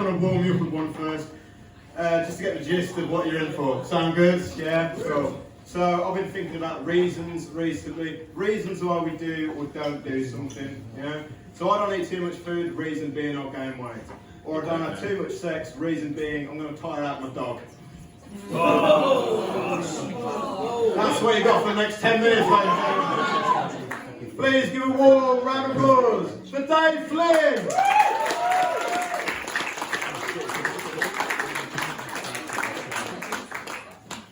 want to warm you up with one first, just to get the gist of what you're in for. Sound good? Yeah? Cool. So I've been thinking about reasons recently. Reasons why we do or don't do something, yeah? So I don't eat too much food, reason being I'll gain weight. Or I don't have too much sex, reason being I'm going to tire out my dog. That's what you got for the next 10 minutes, ladies and gentlemen. Please give a warm round of applause for Dave Flynn!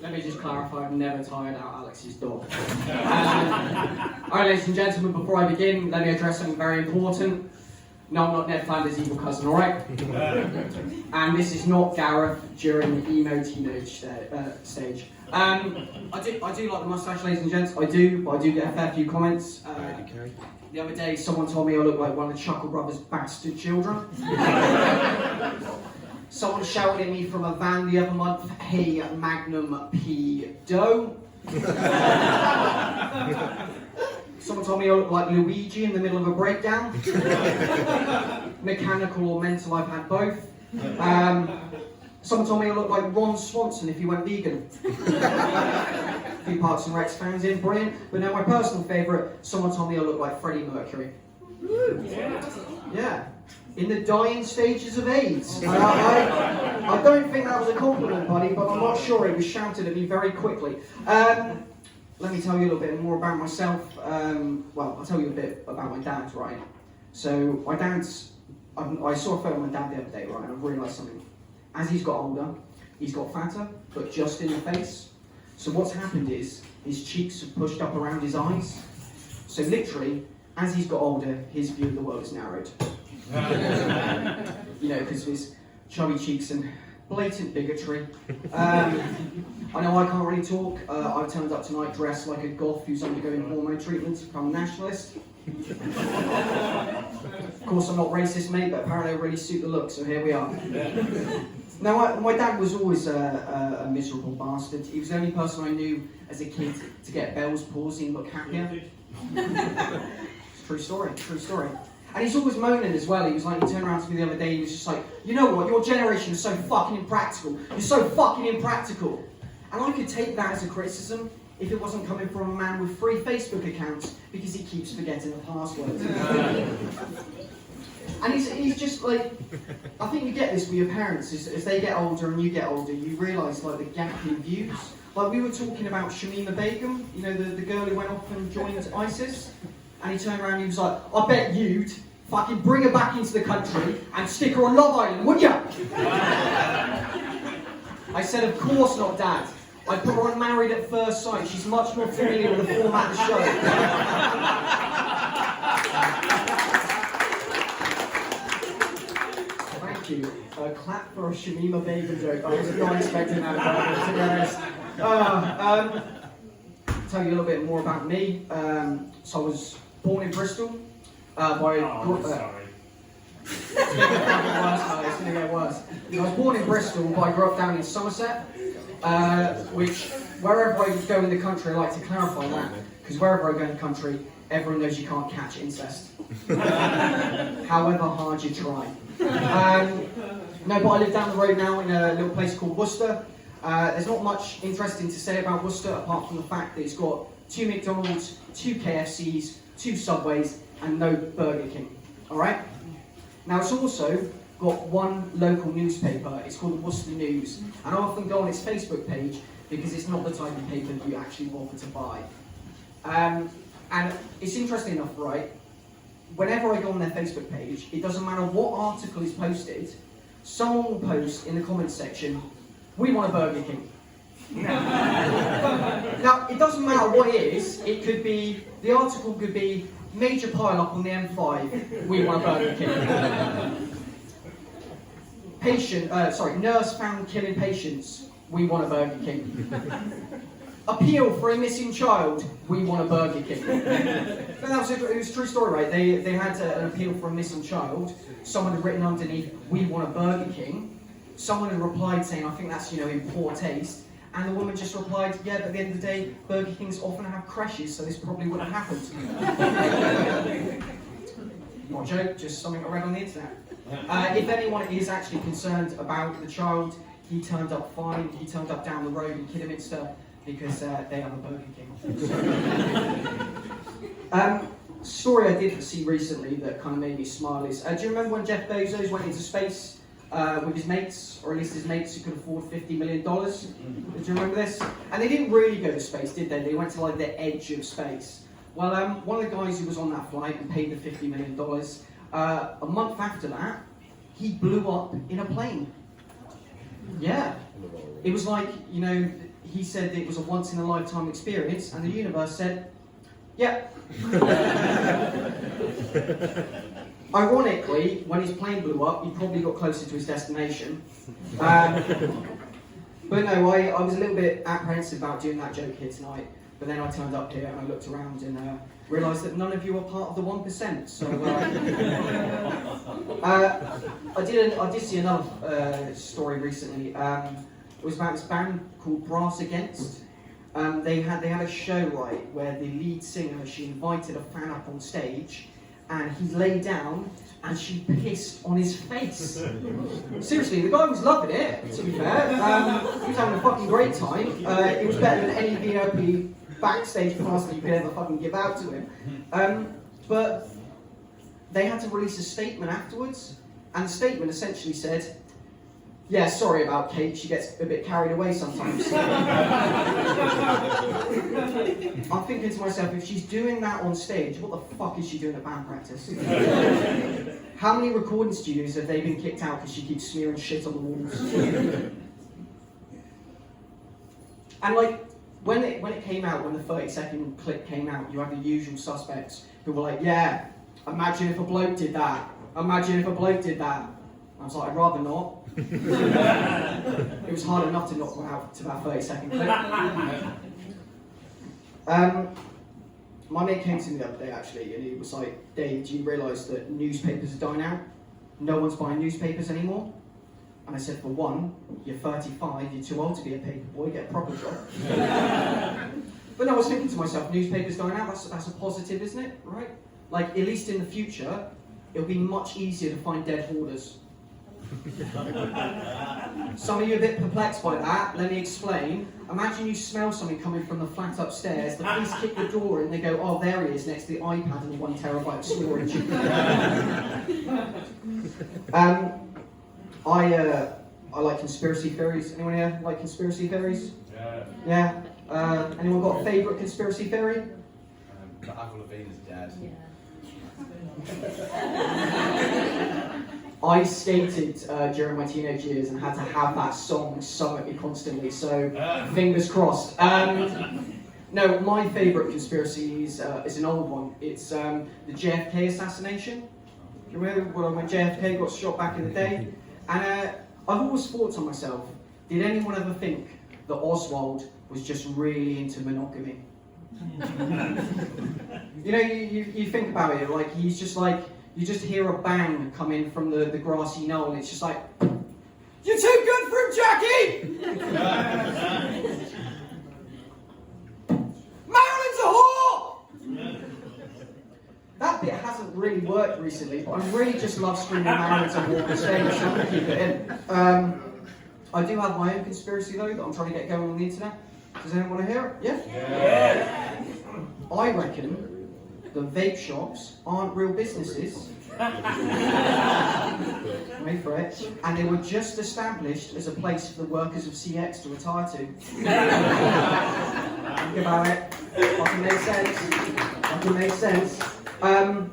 Let me just clarify, I've never tired out Alex's dog. Alright, ladies and gentlemen, before I begin, let me address something very important. No, I'm not Ned Flanders' evil cousin, alright? And this is not Gareth during the emo teenage stage. I do like the moustache, ladies and gents, I do, but I do get a fair few comments. The other day, someone told me I look like one of the Chuckle Brothers' bastard children. Someone shouted at me from a van the other month, "Hey, Magnum P. Doe." Someone told me I look like Luigi in the middle of a breakdown. Mechanical or mental, I've had both. Someone told me I look like Ron Swanson if he went vegan. A few Parks and Recs fans in, brilliant. But now my personal favourite, someone told me I look like Freddie Mercury. Yeah. In the dying stages of AIDS. I don't think that was a compliment, buddy, but I'm not sure. It was shouted at me very quickly. Let me tell you a little bit more about myself. Well, I'll tell you a bit about my dad, right? So, my dad's... I saw a photo of my dad the other day, right, and I've realised something. As he's got older, he's got fatter, but just in the face. So what's happened is, his cheeks have pushed up around his eyes. So literally, as he's got older, his view of the world is narrowed. You know, because of his chubby cheeks and blatant bigotry. I know I can't really talk. I turned up tonight dressed like a goth who's undergoing hormone treatment to become a nationalist. Of course, I'm not racist, mate, but apparently I really suit the look, so here we are. Now, my dad was always a miserable bastard. He was the only person I knew as a kid to get Bell's palsy and look happier. True story, true story. And he's always moaning as well. He was like, he turned around to me the other day, he was just like, you know what, your generation is so fucking impractical. You're so fucking impractical. And I could take that as a criticism if it wasn't coming from a man with 3 Facebook accounts because he keeps forgetting the password. And he's just like, I think you get this with your parents, as they get older and you get older, you realise like the gap in views. Like we were talking about Shamima Begum, you know, the girl who went off and joined ISIS. And he turned around and he was like, I bet you'd fucking bring her back into the country and stick her on Love Island, wouldn't ya? I said, of course not, Dad. I put her on Married at First Sight. She's much more familiar with the format of the show. Thank you. A clap for a Shamima Begum joke. I was not expecting that, to be honest. Tell you a little bit more about me. So I was born in Bristol. It's going to get worse. I was born in Bristol, but I grew up down in Somerset. Which, wherever I go in the country, I like to clarify that, because wherever I go in the country, everyone knows you can't catch incest. However hard you try. No, but I live down the road now in a little place called Worcester. There's not much interesting to say about Worcester, apart from the fact that it's got 2 McDonald's, 2 KFCs, 2 Subways, and no Burger King. Alright? Now it's also got 1 local newspaper. It's called the Worcester News, and I often go on its Facebook page because it's not the type of paper that you actually bother to buy. And it's interesting enough, right? Whenever I go on their Facebook page, it doesn't matter what article is posted, someone will post in the comments section, "We want a Burger King." Now, it doesn't matter what it is. It could be, the article could be, "Major pile-up on the M5, we want a Burger King." Nurse found killing patients, we want a Burger King. Appeal for a missing child, we want a Burger King. It was a true story, right? They had an appeal for a missing child. Someone had written underneath, "We want a Burger King." Someone had replied saying, "I think that's, you know, in poor taste." And the woman just replied, "Yeah, but at the end of the day, Burger Kings often have crashes, so this probably wouldn't have happened." Not a joke, just something I read on the internet. If anyone is actually concerned about the child, he turned up fine. He turned up down the road in Kidderminster because they have a Burger King. Story I did see recently that kind of made me smile is, do you remember when Jeff Bezos went into space with his mates, or at least his mates who could afford $50 million? Do you remember this? And they didn't really go to space, did they? They went to like the edge of space. Well, one of the guys who was on that flight and paid the $50 million, a month after that, he blew up in a plane. Yeah. It was like, you know, he said it was a once-in-a-lifetime experience, and the universe said, yeah. Ironically, when his plane blew up, he probably got closer to his destination. But no, I was a little bit apprehensive about doing that joke here tonight. But then I turned up here and I looked around and realised that none of you are part of the 1%. So I did see another story recently. It was about this band called Brass Against. They had a show, right, where the lead singer, she invited a fan up on stage, and he lay down and she pissed on his face. Seriously, the guy was loving it, to be fair. He was having a fucking great time. It was better than any VIP backstage pass that you could ever fucking give out to him. But they had to release a statement afterwards, and the statement essentially said, yeah, sorry about Kate, she gets a bit carried away sometimes. I'm thinking to myself, if she's doing that on stage, what the fuck is she doing at band practice? How many recording studios have they been kicked out because she keeps smearing shit on the walls? And like, when it came out, when the 30-second clip came out, you had the usual suspects who were like, yeah, imagine if a bloke did that. Imagine if a bloke did that. I was like, I'd rather not. It was hard enough to knock one out to that 30-second clip. My mate came to me the other day actually, and he was like, Dave, do you realise that newspapers are dying out? No one's buying newspapers anymore. And I said, for one, you're 35, you're too old to be a paper boy, get a proper job. But no, I was thinking to myself, newspapers dying out, that's a positive, isn't it? Right? Like, at least in the future, it'll be much easier to find dead hoarders. Some of you are a bit perplexed by that. Let me explain. Imagine you smell something coming from the flat upstairs, the police kick the door in, and they go, oh, there he is, next to the iPad and the 1 terabyte of storage. I like conspiracy theories. Anyone here like conspiracy theories? Yeah. Anyone got a favourite conspiracy theory? That Avril Lavigne is dead. I skated during my teenage years and had to have that song sung at me constantly, so fingers crossed. No, my favourite conspiracy is an old one. It's the JFK assassination. Do you remember when JFK got shot back in the day? And I've always thought to myself, did anyone ever think that Oswald was just really into monogamy? You know, you think about it, like he's just like, you just hear a bang come in from the grassy knoll, and it's just like, you're too good for him, Jackie! Marilyn's a whore! That bit hasn't really worked recently, but I really just love screaming Marilyn's a whore on stage, so I'm going to keep it in. I do have my own conspiracy though, that I'm trying to get going on the internet. Does anyone want to hear it? Yeah? Yeah. I reckon the vape shops aren't real businesses. Wait for it. And they were just established as a place for the workers of CX to retire to. Think about it. Fucking makes sense. Fucking makes sense. I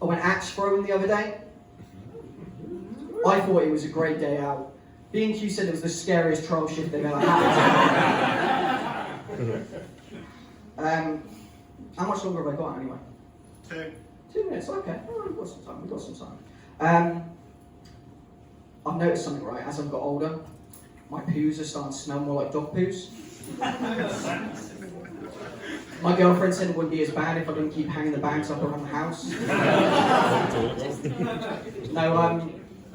went axe throwing the other day. I thought it was a great day out. B&Q said it was the scariest trial shift they've ever had. How much longer have I got anyway? 2 minutes, okay. Oh, we've got some time. I've noticed something, right, as I've got older, my poos are starting to smell more like dog poos. My girlfriend said it wouldn't be as bad if I didn't keep hanging the bags up around the house. No,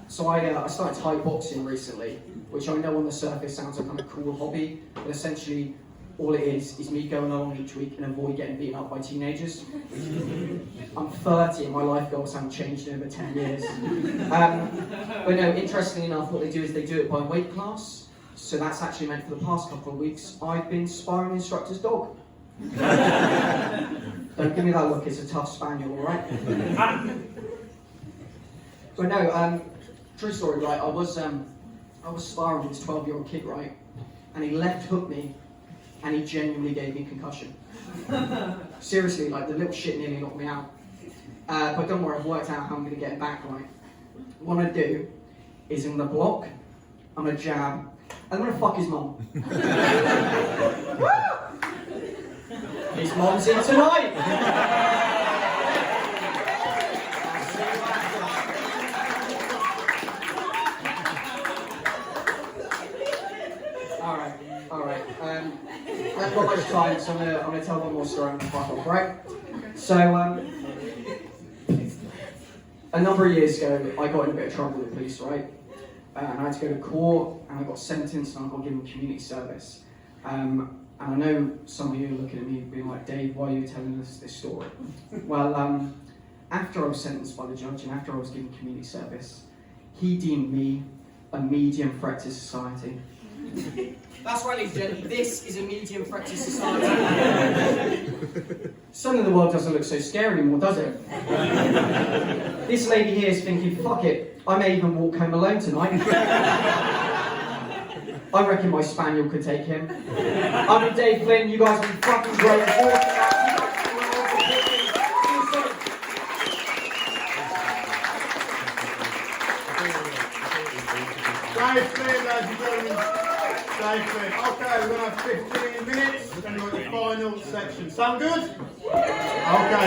so I started Thai boxing recently, which I know on the surface sounds like a kind of cool hobby, but essentially all it is me going along each week and avoid getting beaten up by teenagers. I'm 30 and my life goals haven't changed in over 10 years. But no, interestingly enough, what they do is they do it by weight class. So that's actually meant for the past couple of weeks, I've been sparring the instructor's dog. Don't give me that look, it's a tough spaniel, alright? But no, true story, right? I was sparring with this 12-year-old kid, right? And he left hooked me, and he genuinely gave me concussion. Seriously, like the little shit nearly knocked me out. But don't worry, I've worked out how I'm going to get it back, right? What I'm going to do is I'm going to block, I'm going to jab, and I'm going to fuck his mum. His mum's in tonight! Alright. I've got much time, so I'm gonna tell one more story and fuck off, right? So, a number of years ago, I got in a bit of trouble with the police, right? And I had to go to court, and I got sentenced, and I got given community service. And I know some of you are looking at me being like, Dave, why are you telling us this story? Well, after I was sentenced by the judge, and after I was given community service, he deemed me a medium threat to society. That's right, ladies and gentlemen, this is a medium threat to society. Suddenly the world doesn't look so scary anymore, does it? This lady here is thinking, fuck it, I may even walk home alone tonight. I reckon my spaniel could take him. I'm with Dave Flynn, you guys have been fucking great. Dave Flynn, ladies and gentlemen. Dave Flynn. Okay, we're going to have 15 minutes, and we've got the final section. Sound good? Okay.